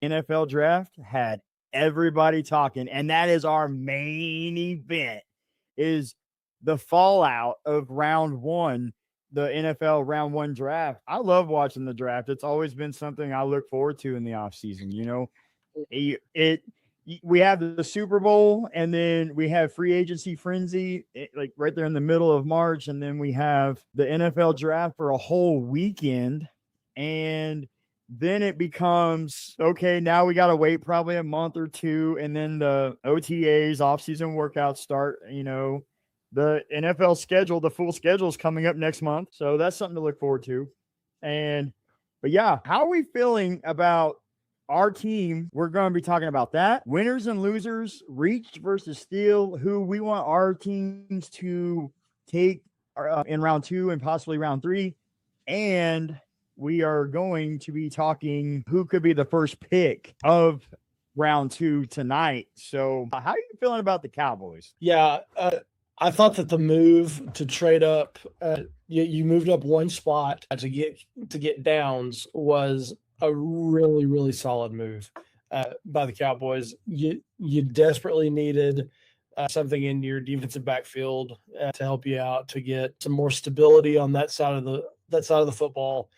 NFL draft had everybody talking, and that is our main event is the fallout of round one, the NFL round one draft. I love watching the draft. It's always been something I look forward to in the offseason. It we have the Super Bowl, and then we have free agency frenzy, like right there in the middle of March, and then we have the NFL draft for a whole weekend, and then it becomes okay. Now we got to wait probably a month or two, and then the OTAs, offseason workouts start. The NFL schedule, the full schedule is coming up next month, so that's something to look forward to. And but yeah, how are we feeling about our team? We're going to be talking about that. Winners and losers, reach versus steal, who we want our teams to take in round two and possibly round three. And we are going to be talking who could be the first pick of round two tonight. So, how are you feeling about the Cowboys? Yeah, I thought that the move to trade up, you moved up one spot to get Downs was a really, really solid move by the Cowboys. You desperately needed something in your defensive backfield to help you out, to get some more stability on that side of the football.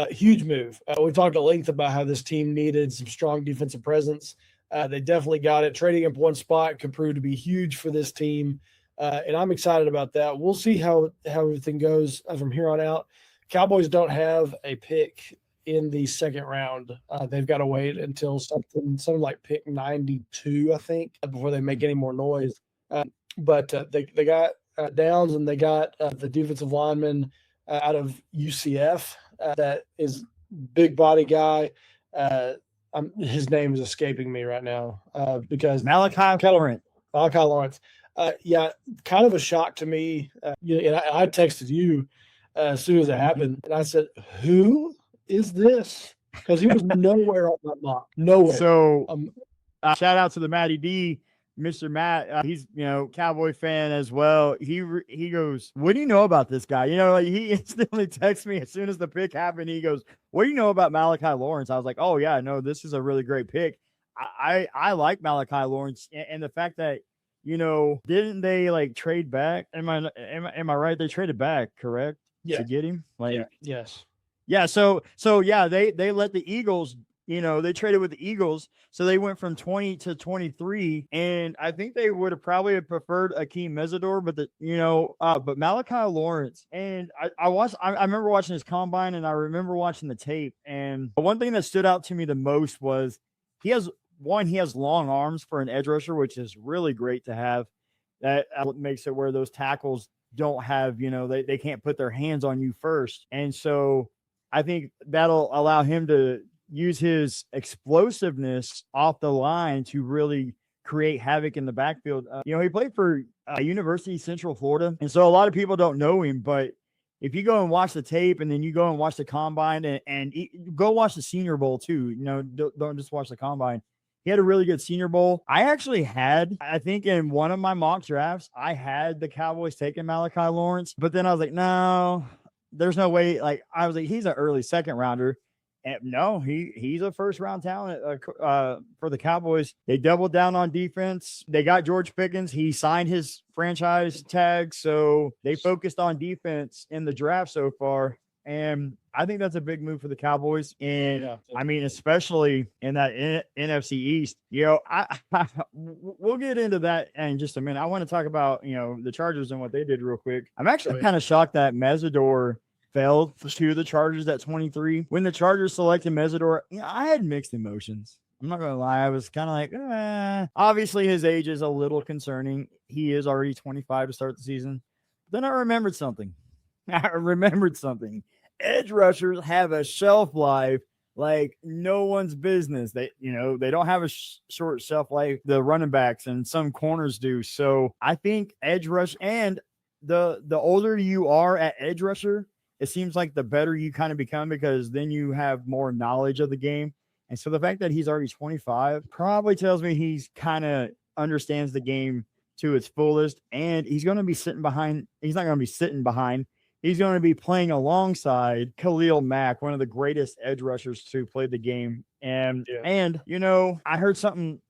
Huge move. We talked at length about how this team needed some strong defensive presence. They definitely got it. Trading up one spot could prove to be huge for this team. And I'm excited about that. We'll see how everything goes from here on out. Cowboys don't have a pick in the second round. They've got to wait until something like pick 92, I think, before they make any more noise. But they got Downs, and they got the defensive lineman out of UCF that is big body guy. His name is escaping me right now because Malachi Lawrence. Malachi Lawrence. Yeah, kind of a shock to me. And I texted you as soon as it happened, and I said, "Who is this?" Because he was nowhere on my mock. Nowhere. So, shout out to the Matty D, Mr. Matt. He's Cowboy fan as well. He goes, "What do you know about this guy?" He instantly texts me as soon as the pick happened. He goes, "What do you know about Malachi Lawrence?" I was like, "Oh yeah, no, this is a really great pick." I like Malachi Lawrence, and the fact that didn't they trade back? Am I right? They traded back, correct? Yeah. To get him? Yes. Yeah. So yeah, they let the Eagles, they traded with the Eagles. So they went from 20 to 23. And I think they would have probably preferred Akeem Mesidor, but Malachi Lawrence. And I remember watching his combine, and I remember watching the tape. And the one thing that stood out to me the most was he has long arms for an edge rusher, which is really great to have. That makes it where those tackles don't have, they can't put their hands on you first. And so I think that'll allow him to use his explosiveness off the line to really create havoc in the backfield. He played for University of Central Florida. And so a lot of people don't know him, but if you go and watch the tape, and then you go and watch the combine, and go watch the Senior Bowl too, don't just watch the combine. He had a really good Senior Bowl. I think in one of my mock drafts, I had the Cowboys taking Malachi Lawrence, but then I was like, no, there's no way. I was like, he's an early second rounder. And no, he's a first round talent for the Cowboys. They doubled down on defense. They got George Pickens. He signed his franchise tag, so they focused on defense in the draft so far. And I think that's a big move for the Cowboys. And I mean, especially in that NFC East, we'll get into that in just a minute. I want to talk about, the Chargers and what they did real quick. I'm actually kind of shocked that Mesidor fell to the Chargers at 23. When the Chargers selected Mesidor, I had mixed emotions. I'm not going to lie. I was kind of like, obviously his age is a little concerning. He is already 25 to start the season. Then I remembered something. Edge rushers have a shelf life like no one's business. They don't have a short shelf life. The running backs and some corners do. So I think edge rush, and the older you are at edge rusher, it seems like the better you kind of become, because then you have more knowledge of the game. And so the fact that he's already 25 probably tells me he's kind of understands the game to its fullest, and he's going to be sitting behind. He's not going to be sitting behind. He's going to be playing alongside Khalil Mack, one of the greatest edge rushers to play the game And Yeah. I heard something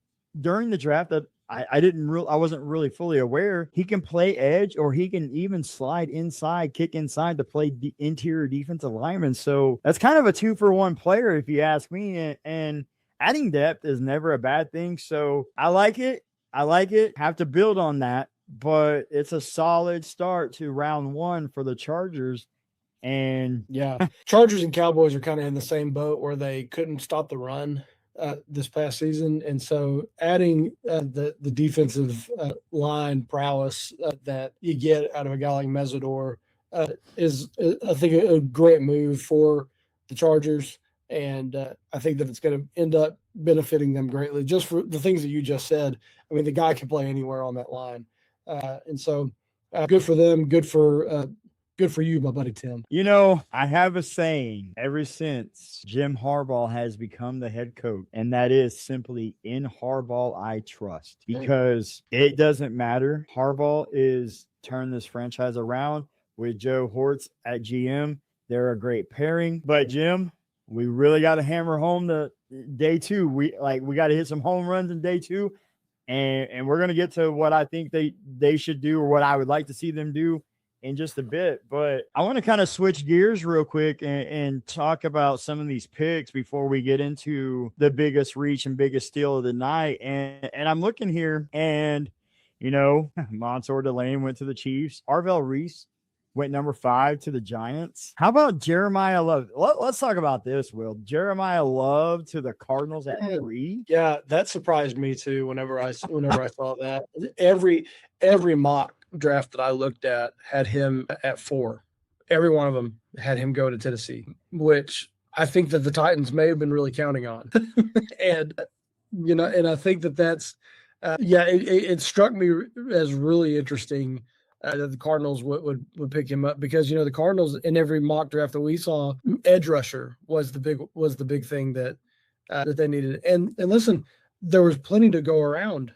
during the draft that I wasn't really fully aware. He can play edge, or he can even slide inside, kick inside to play interior defensive lineman. So that's kind of a 2-for-1 player, if you ask me. And adding depth is never a bad thing. So I like it. Have to build on that, but it's a solid start to round 1 for the Chargers. And Yeah, Chargers and Cowboys are kind of in the same boat where they couldn't stop the run this past season, and so adding the defensive line prowess that you get out of a guy like Mesidor is, I think, a great move for the Chargers, and I think that it's going to end up benefiting them greatly, just for the things that you just said. I mean, the guy can play anywhere on that line, and so good for them. Good for you, my buddy Tim. I have a saying ever since Jim Harbaugh has become the head coach, and that is simply, in Harbaugh, I trust, because it doesn't matter. Harbaugh is turned this franchise around with Joe Hortz at GM. They're a great pairing. But Jim, we really got to hammer home the day 2. We got to hit some home runs in day 2. And we're going to get to what I think they should do, or what I would like to see them do, in just a bit. But I want to kind of switch gears real quick and talk about some of these picks before we get into the biggest reach and biggest steal of the night. And I'm looking here, and Mansour Delane went to the Chiefs. Arvell Reese went number 5 to the Giants. How about Jeremiah Love? Let's talk about this, Will. Jeremiah Love to the Cardinals at 3. Yeah, that surprised me too. Whenever I saw that, every mock draft that I looked at had him at 4. Every one of them had him go to Tennessee, which I think that the Titans may have been really counting on. And I think that's it struck me as really interesting that the Cardinals would pick him up, because the Cardinals, in every mock draft that we saw, edge rusher was the big thing that they needed. And listen, there was plenty to go around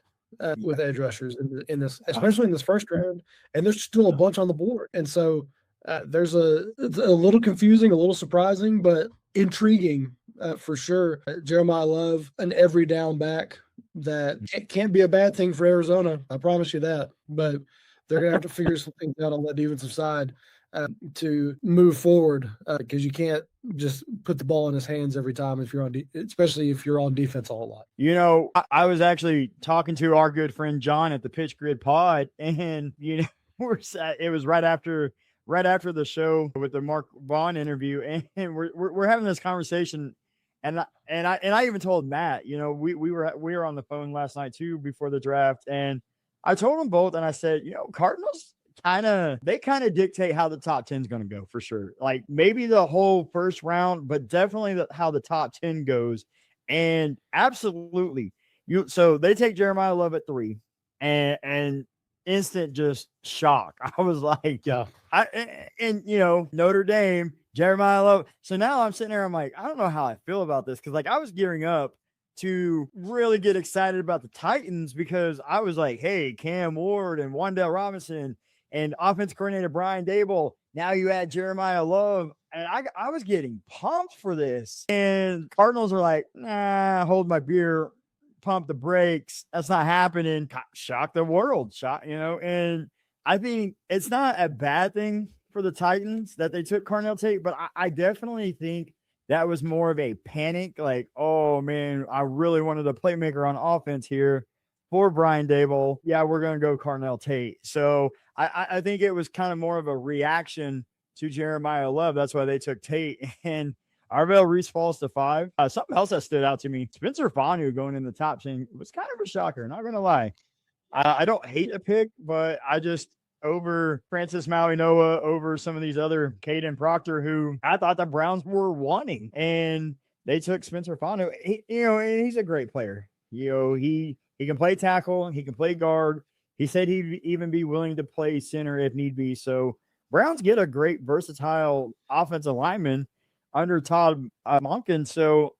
with edge rushers in this, especially in this first round, and there's still a bunch on the board. And so it's a little confusing, a little surprising, but intriguing for sure. Jeremiah Love, an every down back, that can't be a bad thing for Arizona. I promise you that. But they're going to have to figure some things out on that defensive side to move forward, because you can't just put the ball in his hands every time especially if you're on defense a whole lot. I was actually talking to our good friend John at the Pitch Grid Pod, and it was right after the show with the Mark Vaughn interview, and we're having this conversation, and I even told Matt, we were on the phone last night too before the draft, and I told them both, and I said, Cardinals kind of dictate how the top 10 is going to go, for sure. Like, maybe the whole first round, but definitely how the top 10 goes. And absolutely, so they take Jeremiah Love at 3, and instant just shock. I was like, Yeah. Notre Dame, Jeremiah Love. So now I'm sitting there, I'm like, I don't know how I feel about this, because I was gearing up to really get excited about the Titans, because I was like, hey, Cam Ward and Wan'Dale Robinson and offensive coordinator Brian Dable. Now you add Jeremiah Love, and I was getting pumped for this. And Cardinals are like, nah, hold my beer, pump the brakes. That's not happening. Shock the world. And I think it's not a bad thing for the Titans that they took Carnell Tate, but I definitely think that was more of a panic. Like, oh man, I really wanted a playmaker on offense here for Brian Dable. Yeah, we're going to go Carnell Tate. So I think it was kind of more of a reaction to Jeremiah Love. That's why they took Tate. And Arvell Reese falls to 5. Something else that stood out to me, Spencer Fanu going in the top 10 was kind of a shocker, not going to lie. I don't hate a pick, but I just, over Francis Maui-Noah, over some of these other Caden Proctor, who I thought the Browns were wanting, and they took Spencer Fanu. And he's a great player. He can play tackle, he can play guard. He said he'd even be willing to play center if need be. So Browns get a great versatile offensive lineman under Todd Monken. So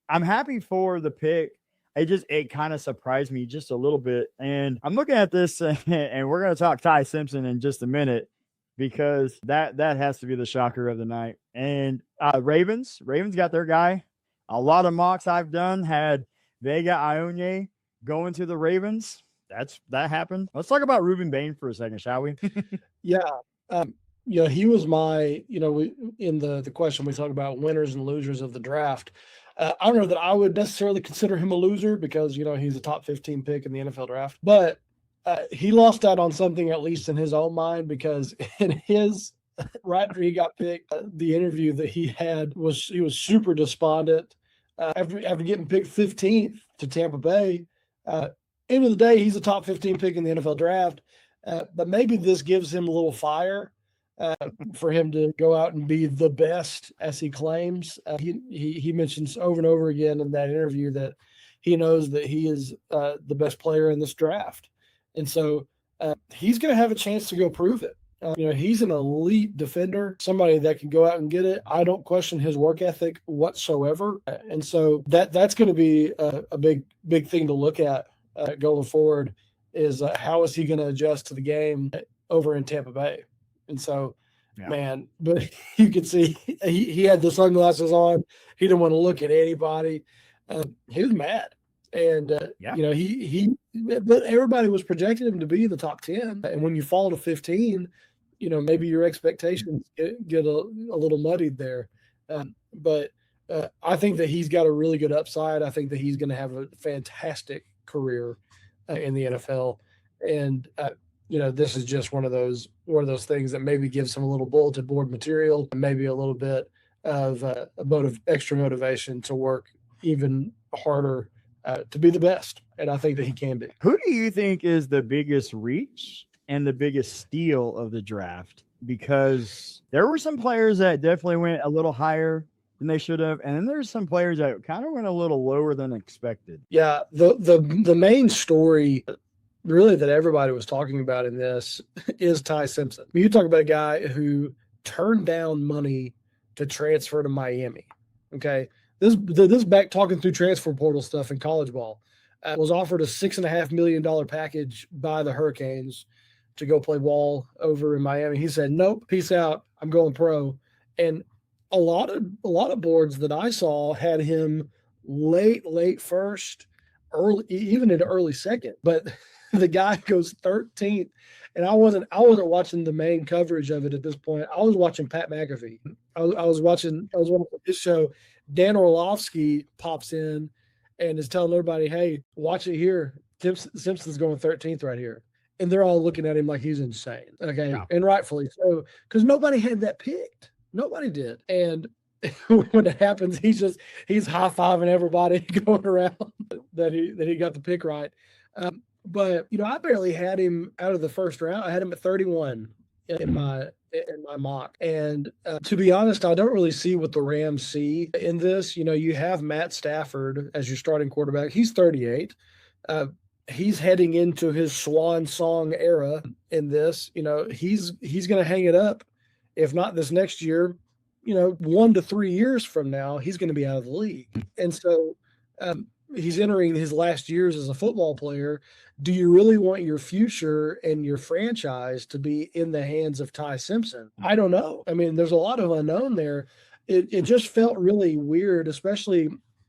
I'm happy for the pick. It kind of surprised me just a little bit. And I'm looking at this, and we're going to talk Ty Simpson in just a minute, because that has to be the shocker of the night. And Ravens got their guy. A lot of mocks I've done had Vega Ione going to the Ravens. That happened. Let's talk about Ruben Bain for a second, shall we? Yeah. Um, he was my, in the question we talked about winners and losers of the draft. I don't know that I would necessarily consider him a loser because, he's a top 15 pick in the NFL draft, but he lost out on something, at least in his own mind, because in his right after he got picked, the interview that he had he was super despondent after getting picked 15th to Tampa Bay. End of the day, he's a top 15 pick in the NFL draft. But maybe this gives him a little fire for him to go out and be the best as he claims. He mentions over and over again in that interview that he knows that he is the best player in this draft. And so he's going to have a chance to go prove it. He's an elite defender, somebody that can go out and get it. I don't question his work ethic whatsoever. And so that's going to be a big thing to look at going forward is how is he going to adjust to the game over in Tampa Bay? And so, man, but you could see he had the sunglasses on. He didn't want to look at anybody. He was mad. And, but everybody was projecting him to be the top 10. And when you fall to 15, maybe your expectations get a little muddied there. But I think that he's got a really good upside. I think that he's going to have a fantastic career in the NFL. And, this is just one of those things that maybe gives him a little bulletin board material, maybe a little bit of extra motivation to work even harder to be the best. And I think that he can be. Who do you think is the biggest reach and the biggest steal of the draft? Because there were some players that definitely went a little higher than they should have, and then there's some players that kind of went a little lower than expected. Yeah, the main story really that everybody was talking about in this is Ty Simpson. You talk about a guy who turned down money to transfer to Miami. Okay, this back talking through transfer portal stuff in college ball. Was offered a $6.5 million package by the Hurricanes to go play ball over in Miami. He said, "Nope, peace out. I'm going pro." And a lot of boards that I saw had him late first, even in early second. But the guy goes 13th, and I wasn't watching the main coverage of it at this point. I was watching Pat McAfee. I was watching his show. Dan Orlovsky pops in and is telling everybody, "Hey, watch it here. Simpson's going 13th right here." And they're all looking at him like he's insane. Okay. Yeah. And rightfully so, because nobody had that picked. Nobody did. And when it happens, he's high-fiving everybody going around that he got the pick right. But I barely had him out of the first round. I had him at 31 in my mock. And to be honest, I don't really see what the Rams see in this. You have Matt Stafford as your starting quarterback. He's 38. He's heading into his swan song era in this. He's going to hang it up. If not this next year, 1 to 3 years from now, he's going to be out of the league. And so he's entering his last years as a football player. Do you really want your future and your franchise to be in the hands of Ty Simpson? I don't know. I mean, there's a lot of unknown there. It just felt really weird, especially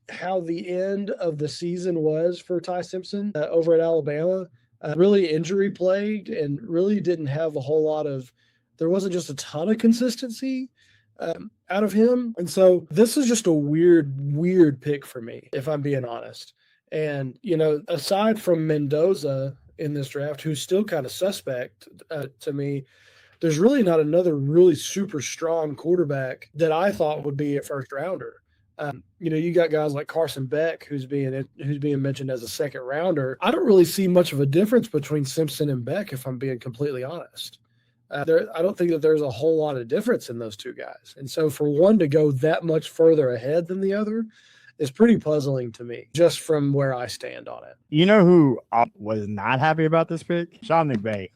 how the end of the season was for Ty Simpson over at Alabama. Really injury plagued and really didn't have a whole lot of, there wasn't just a ton of consistency out of him. And so this is just a weird pick for me, if I'm being honest. And, aside from Mendoza in this draft, who's still kind of suspect to me, there's really not another really super strong quarterback that I thought would be a first rounder. You got guys like Carson Beck, who's being mentioned as a second rounder. I don't really see much of a difference between Simpson and Beck, if I'm being completely honest. I don't think that there's a whole lot of difference in those two guys. And so for one to go that much further ahead than the other is pretty puzzling to me, just from where I stand on it. You know who was not happy about this pick? Sean McVay.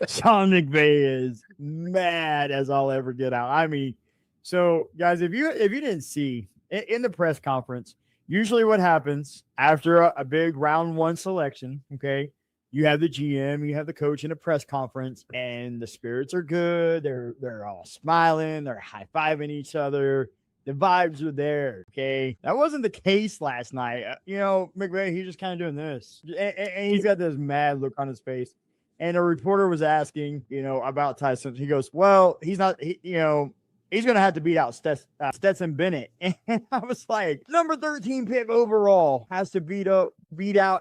Sean McVay is mad as I'll ever get out. I mean, so guys, if you didn't see in the press conference, usually what happens after a big round one selection, okay, you have the GM, you have the coach in a press conference, and the spirits are good. They're all smiling. They're high-fiving each other. The vibes were there. Okay. That wasn't the case last night. McVay, he's just kind of doing this. And he's got this mad look on his face. And a reporter was asking, about Tyson. He goes, well, he's not, he's going to have to beat out Stetson Bennett. And I was like, number 13 pick overall has to beat out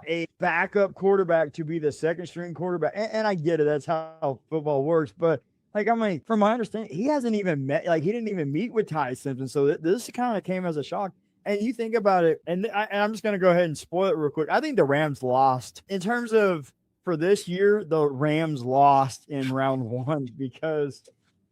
a backup quarterback to be the second string quarterback. And I get it. That's how football works. But from my understanding, he hasn't even met, he didn't even meet with Ty Simpson. So this kind of came as a shock. And you think about it, and I'm just going to go ahead and spoil it real quick. I think the Rams lost in terms of, for this year, the Rams lost in round 1 because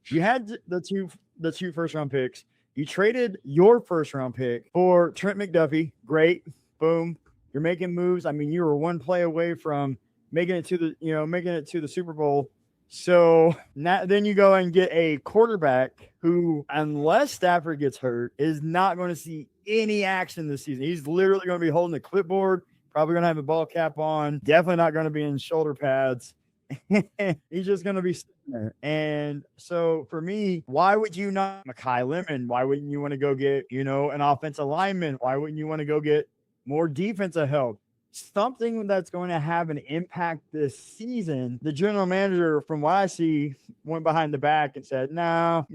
you had the two first round picks. You traded your first round pick for Trent McDuffie. Great. Boom. You're making moves. I mean, you were one play away from making it to the Super Bowl. So then you go and get a quarterback who, unless Stafford gets hurt, is not going to see any action this season. He's literally going to be holding the clipboard, probably going to have a ball cap on, definitely not going to be in shoulder pads. He's just going to be sitting there. And so for me, why would you not Mekhi Lemon? Why wouldn't you want to go get, an offensive lineman? Why wouldn't you want to go get more defensive help? Something that's going to have an impact this season. The general manager, from what I see, went behind the back and said, no,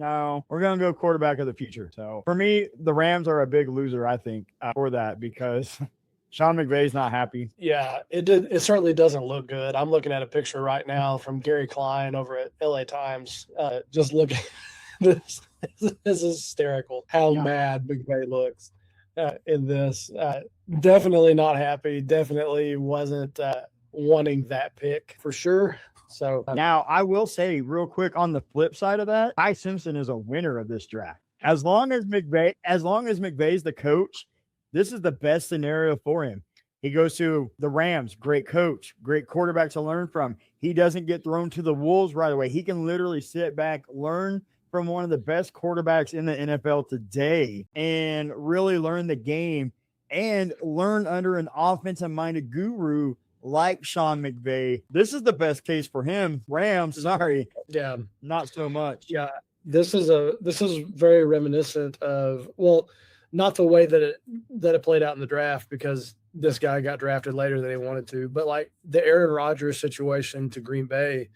we're going to go quarterback of the future. So for me, the Rams are a big loser, I think, for that, because Sean McVay's not happy. Yeah, it certainly doesn't look good. I'm looking at a picture right now from Gary Klein over at LA Times. Just look at this. This is hysterical how mad McVay looks in this. Definitely not happy. Definitely wasn't wanting that pick for sure. So now I will say real quick on the flip side of that, Ty Simpson is a winner of this draft. As long as McVay's the coach, this is the best scenario for him. He goes to the Rams, great coach, great quarterback to learn from. He doesn't get thrown to the wolves right away. He can literally sit back, learn from one of the best quarterbacks in the NFL today, and really learn the game and learn under an offensive-minded guru like Sean McVay. This is the best case for him. Rams, sorry. Yeah. Not so much. Yeah. This is very reminiscent of, well, not the way that it played out in the draft, because this guy got drafted later than he wanted to, but like the Aaron Rodgers situation to Green Bay,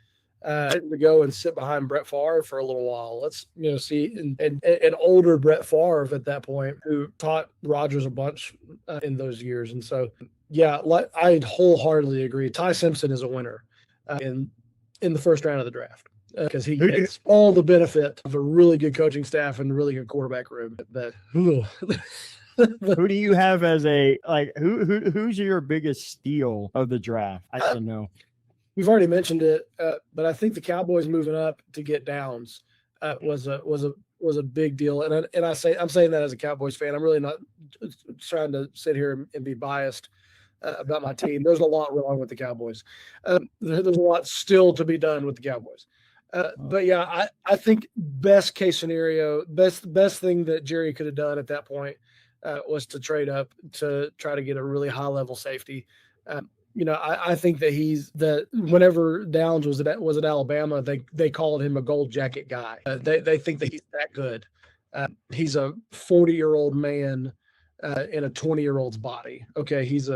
to go and sit behind Brett Favre for a little while. Let's see an older Brett Favre at that point who taught Rodgers a bunch in those years. And so, yeah, I wholeheartedly agree. Ty Simpson is a winner in the first round of the draft, because he gets all the benefit of a really good coaching staff and a really good quarterback room. Who do you have as who's your biggest steal of the draft? I don't know. We've already mentioned it, but I think the Cowboys moving up to get Downs was a big deal. And I'm saying that as a Cowboys fan. I'm really not trying to sit here and be biased about my team. There's a lot wrong with the Cowboys. There's a lot still to be done with the Cowboys. But yeah, I think best case scenario, best thing that Jerry could have done at that point was to trade up to try to get a really high level safety. I think that whenever Downs was at Alabama, they called him a gold jacket guy. They think that he's that good. He's a 40-year-old man in a 20-year-old's body. Okay, he's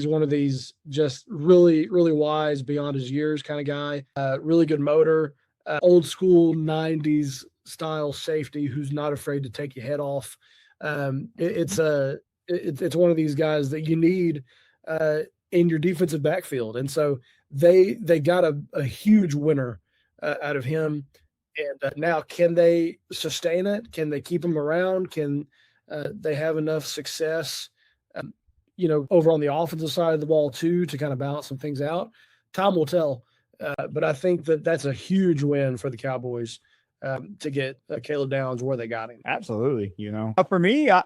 one of these just really, really wise, beyond his years kind of guy. Really good motor, old school 90s style safety who's not afraid to take your head off. It's one of these guys that you need in your defensive backfield. And so they got a huge winner out of him. And now, can they sustain it? Can they keep him around? Can they have enough success, over on the offensive side of the ball too, to kind of balance some things out? Time will tell. But I think that's a huge win for the Cowboys to get Caleb Downs where they got him. Absolutely. For me, I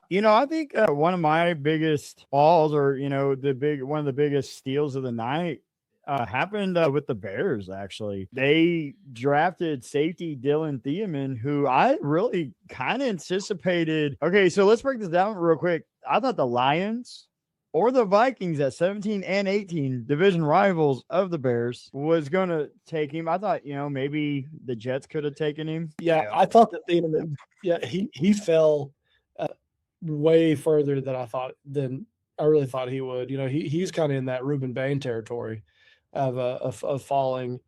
think one of my biggest falls, or, one of the biggest steals of the night happened with the Bears. Actually, they drafted safety Dylan Thiemann, who I really kind of anticipated. Okay, so let's break this down real quick. I thought the Lions or the Vikings at 17 and 18, division rivals of the Bears, was going to take him. I thought, maybe the Jets could have taken him. Yeah, I thought that Thiemann, he fell way further than I really thought he would. He's kind of in that Ruben Bain territory of falling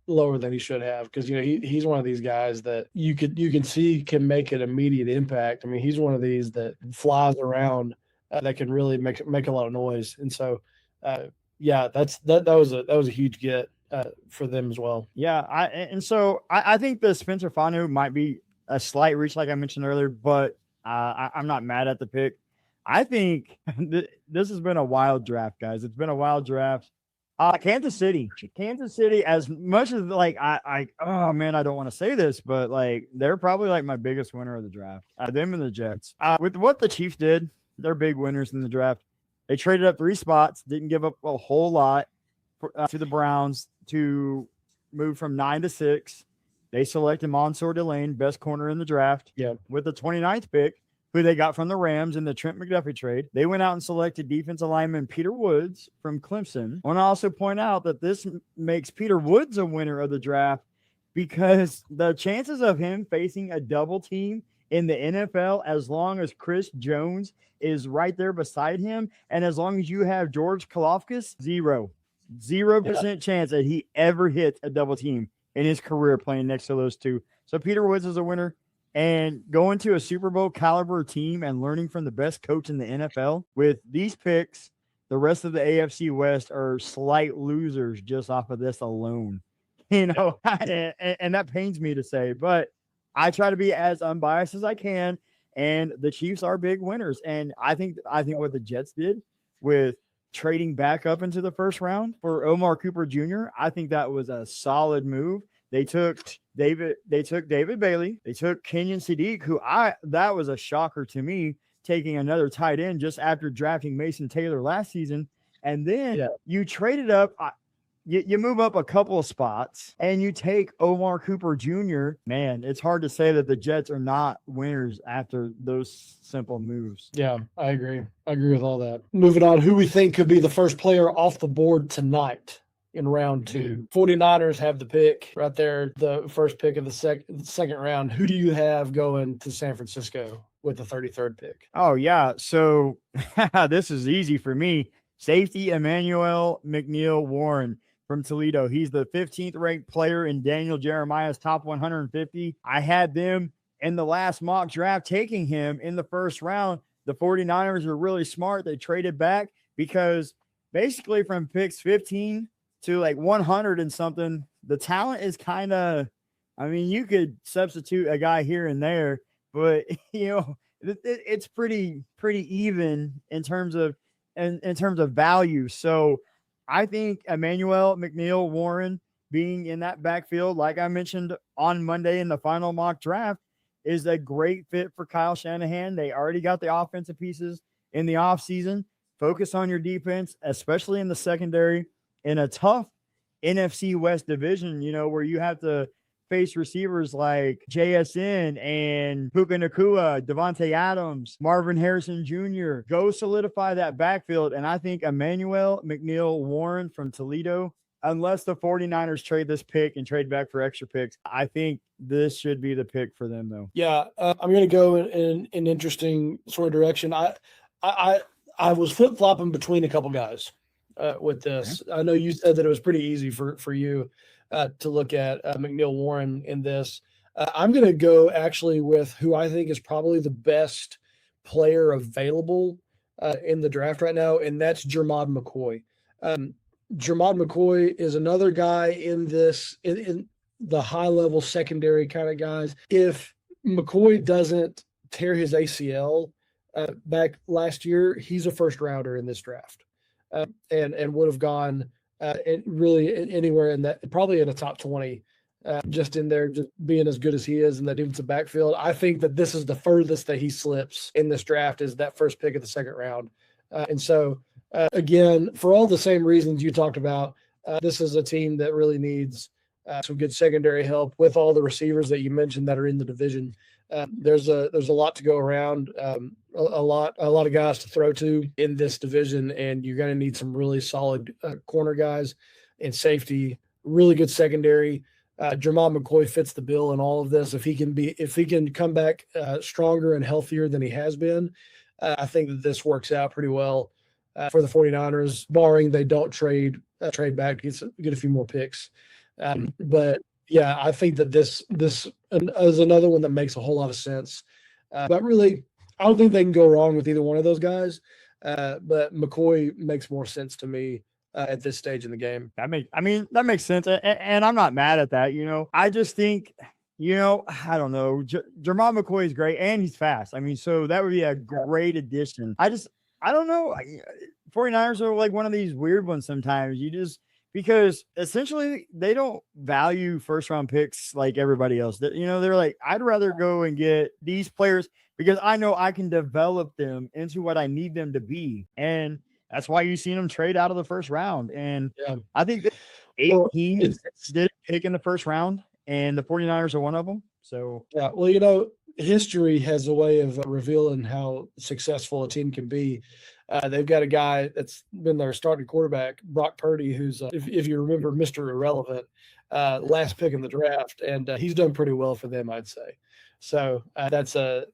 lower than he should have, because he's one of these guys that you can see can make an immediate impact. I mean, he's one of these that flies around that can really make a lot of noise, and so yeah, that was a huge get for them as well. Yeah, I think the Spencer Fanu might be a slight reach, like I mentioned earlier, but I'm not mad at the pick. I think this has been a wild draft, guys. It's been a wild draft. Kansas City, as much as like oh man, I don't want to say this, but like they're probably like my biggest winner of the draft. Them and the Jets. With what the Chiefs did, they're big winners in the draft. They traded up 3 spots, didn't give up a whole lot to the Browns to move from 9 to 6. They selected Mansour Delane, best corner in the draft, with the 29th pick, who they got from the Rams in the Trent McDuffie trade. They went out and selected defensive lineman Peter Woods from Clemson. I want to also point out that this makes Peter Woods a winner of the draft because the chances of him facing a double team in the NFL, as long as Chris Jones is right there beside him, and as long as you have George Kalafkas, 0% chance that he ever hits a double team in his career playing next to those two. So Peter Woods is a winner. And going to a Super Bowl caliber team and learning from the best coach in the NFL with these picks, the rest of the AFC West are slight losers just off of this alone. And that pains me to say, but I try to be as unbiased as I can. And the Chiefs are big winners. And I think what the Jets did with trading back up into the first round for Omar Cooper Jr., I think that was a solid move. They took David Bailey. They took Kenyon Sadiq, that was a shocker to me, taking another tight end just after drafting Mason Taylor last season. And then you traded up. You move up a couple of spots and you take Omar Cooper Jr. Man, it's hard to say that the Jets are not winners after those simple moves. Yeah, I agree. I agree with all that. Moving on, who we think could be the first player off the board tonight in round 2. 49ers have the pick right there, the first pick of the second round. Who do you have going to San Francisco with the 33rd pick? Oh, yeah. So this is easy for me. Safety Emmanuel McNeil-Warren from Toledo. He's the 15th ranked player in Daniel Jeremiah's top 150. I had them in the last mock draft taking him in the first round. The 49ers are really smart. They traded back because basically from picks 15 to like 100 and something, the talent is kind of, I mean, you could substitute a guy here and there, but it's pretty even in terms of value. So I think Emmanuel McNeil-Warren being in that backfield, like I mentioned on Monday in the final mock draft, is a great fit for Kyle Shanahan. They already got the offensive pieces in the offseason. Focus on your defense, especially in the secondary, in a tough NFC West division, where you have to face receivers like JSN and Puka Nacua, Devontae Adams, Marvin Harrison Jr. Go solidify that backfield. And I think Emmanuel McNeil-Warren from Toledo, unless the 49ers trade this pick and trade back for extra picks, I think this should be the pick for them, though. Yeah, I'm going to go in an interesting sort of direction. I was flip-flopping between a couple guys with this. Okay. I know you said that it was pretty easy for you to look at McNeil-Warren in this. I'm going to go actually with who I think is probably the best player available in the draft right now, and that's Jermod McCoy. Jermod McCoy is another guy in this, in the high-level secondary kind of guys. If McCoy doesn't tear his ACL back last year, he's a first-rounder in this draft and would have gone really anywhere in that, probably in the top 20, just in there, just being as good as he is in that defensive backfield. I think that this is the furthest that he slips in this draft, is that first pick of the second round. And so, again, for all the same reasons you talked about, this is a team that really needs some good secondary help with all the receivers that you mentioned that are in the division. There's a lot to go around, a lot of guys to throw to in this division, and you're going to need some really solid corner guys and safety, really good secondary. Jamal McCoy fits the bill in all of this. If he can come back stronger and healthier than he has been, I think that this works out pretty well for the 49ers, barring they don't trade back to get a few more picks. But yeah, I think that this is another one that makes a whole lot of sense. But really, I don't think they can go wrong with either one of those guys. But McCoy makes more sense to me at this stage in the game. That makes sense, and I'm not mad at that. I just think, I don't know, Jamal McCoy is great and he's fast. So that would be a great addition. I don't know. 49ers are like one of these weird ones sometimes. Because essentially they don't value first round picks like everybody else. They're like, I'd rather go and get these players because I know I can develop them into what I need them to be. And that's why you've seen them trade out of the first round. And I think that 8 teams did pick in the first round, and the 49ers are one of them. So, yeah, well, history has a way of revealing how successful a team can be. They've got a guy that's been their starting quarterback, Brock Purdy, who's, if you remember, Mr. Irrelevant, last pick in the draft, and he's done pretty well for them, I'd say. So that's that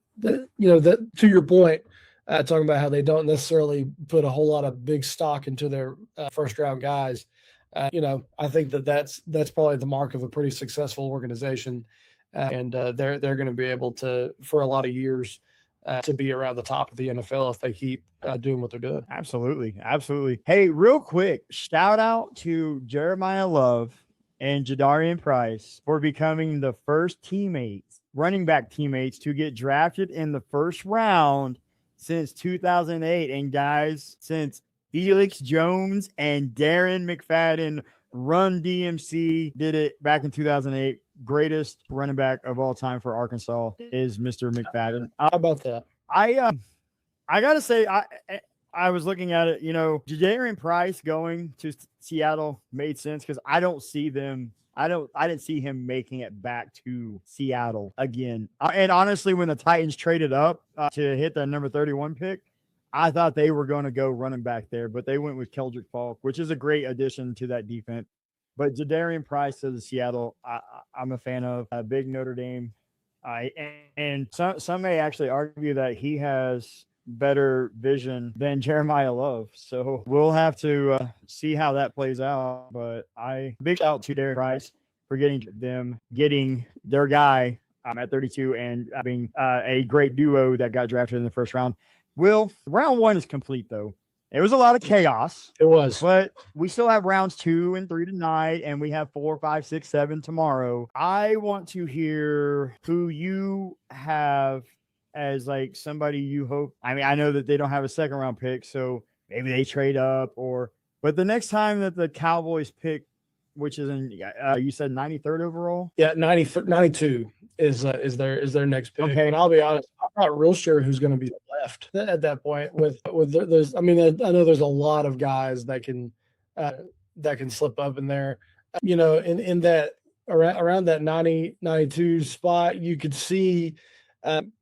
to your point, talking about how they don't necessarily put a whole lot of big stock into their first round guys. I think that's probably the mark of a pretty successful organization, and they're going to be able to, for a lot of years, to be around the top of the NFL if they keep doing what they're doing. Absolutely. Hey, real quick, shout out to Jeremiah Love and Jadarian Price for becoming the first running back teammates to get drafted in the first round since 2008. And guys, since Felix Jones and Darren McFadden Run DMC did it back in 2008. Greatest running back of all time for Arkansas is Mr. McFadden. How about that? I gotta say, I was looking at it. Jadarian Price going to Seattle made sense because I don't see them. I didn't see him making it back to Seattle again. And honestly, when the Titans traded up to hit the number 31 pick, I thought they were going to go running back there, but they went with Keldrick Falk, which is a great addition to that defense. But Jadarian Price to the Seattle, I'm a fan of. A big Notre Dame. And some may actually argue that he has better vision than Jeremiah Love. So we'll have to see how that plays out. But big shout out to Jadarian Price for getting their guy at 32 and being a great duo that got drafted in the first round. Will, round 1 is complete, though. It was a lot of chaos. It was. But we still have rounds 2 and 3 tonight, and we have 4, 5, 6, 7 tomorrow. I want to hear who you have as like somebody you hope. I know that they don't have a second round pick, so maybe they trade up but the next time that the Cowboys pick, which is in you said 93rd overall? Yeah, 92 is their next pick. Okay. And I'll be honest, I'm not real sure who's going to be left at that point. There's, I know there's a lot of guys that can slip up in there. In that around that 92 spot, you could see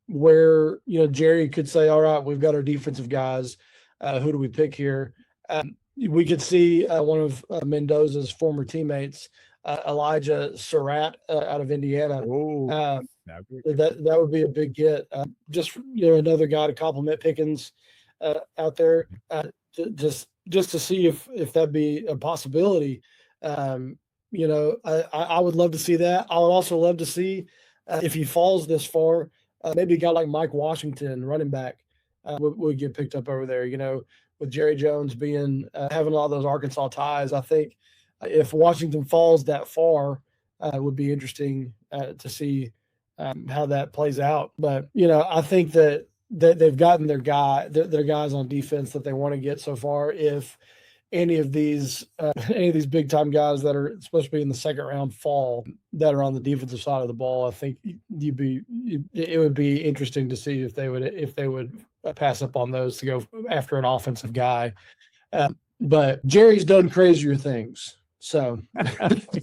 where Jerry could say, all right, we've got our defensive guys. Who do we pick here? We could see one of Mendoza's former teammates, Elijah Surratt out of Indiana. That would be a big get. Just another guy to complement Pickens out there, just to see if that'd be a possibility. I would love to see that. I would also love to see if he falls this far, maybe a guy like Mike Washington, running back, would get picked up over there. With Jerry Jones being having a lot of those Arkansas ties, I think if Washington falls that far, it would be interesting to see how that plays out. But I think that they've gotten their guys on defense that they want to get so far. If any of these big time guys that are supposed to be in the second round fall that are on the defensive side of the ball, I think it would be interesting to see if they would pass up on those to go after an offensive guy. But Jerry's done crazier things. So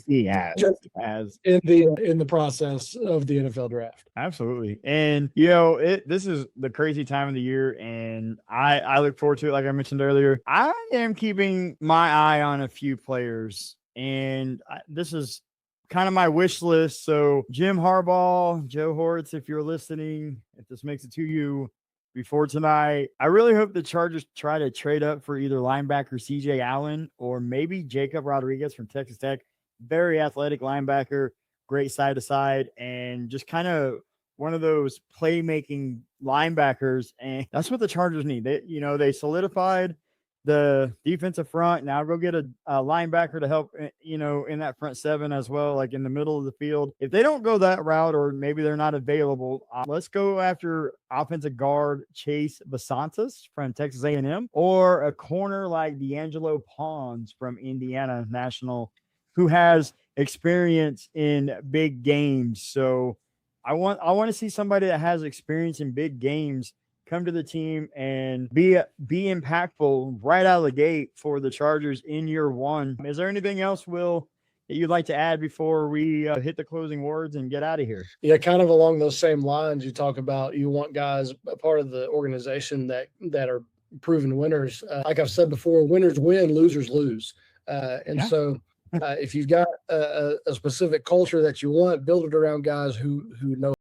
he has in the process of the NFL draft. Absolutely. And this is the crazy time of the year, and I look forward to it. Like I mentioned earlier, I am keeping my eye on a few players, and this is kind of my wish list. So Jim Harbaugh, Joe Hortz, if you're listening, if this makes it to you before tonight, I really hope the Chargers try to trade up for either linebacker CJ Allen or maybe Jacob Rodriguez from Texas Tech. Very athletic linebacker, great side to side, and just kind of one of those playmaking linebackers. And that's what the Chargers need. They solidified the defensive front. Now go get a linebacker to help, in that front seven as well, like in the middle of the field. If they don't go that route, or maybe they're not available, let's go after offensive guard Chase Basantas from Texas A&M, or a corner like D'Angelo Pons from Indiana National, who has experience in big games. So I want to see somebody that has experience in big games come to the team and be impactful right out of the gate for the Chargers in year one. Is there anything else, Will, that you'd like to add before we hit the closing words and get out of here? Yeah, kind of along those same lines. You talk about you want guys a part of the organization that are proven winners. Like I've said before, winners win, losers lose. So if you've got a specific culture that you want, build it around guys who know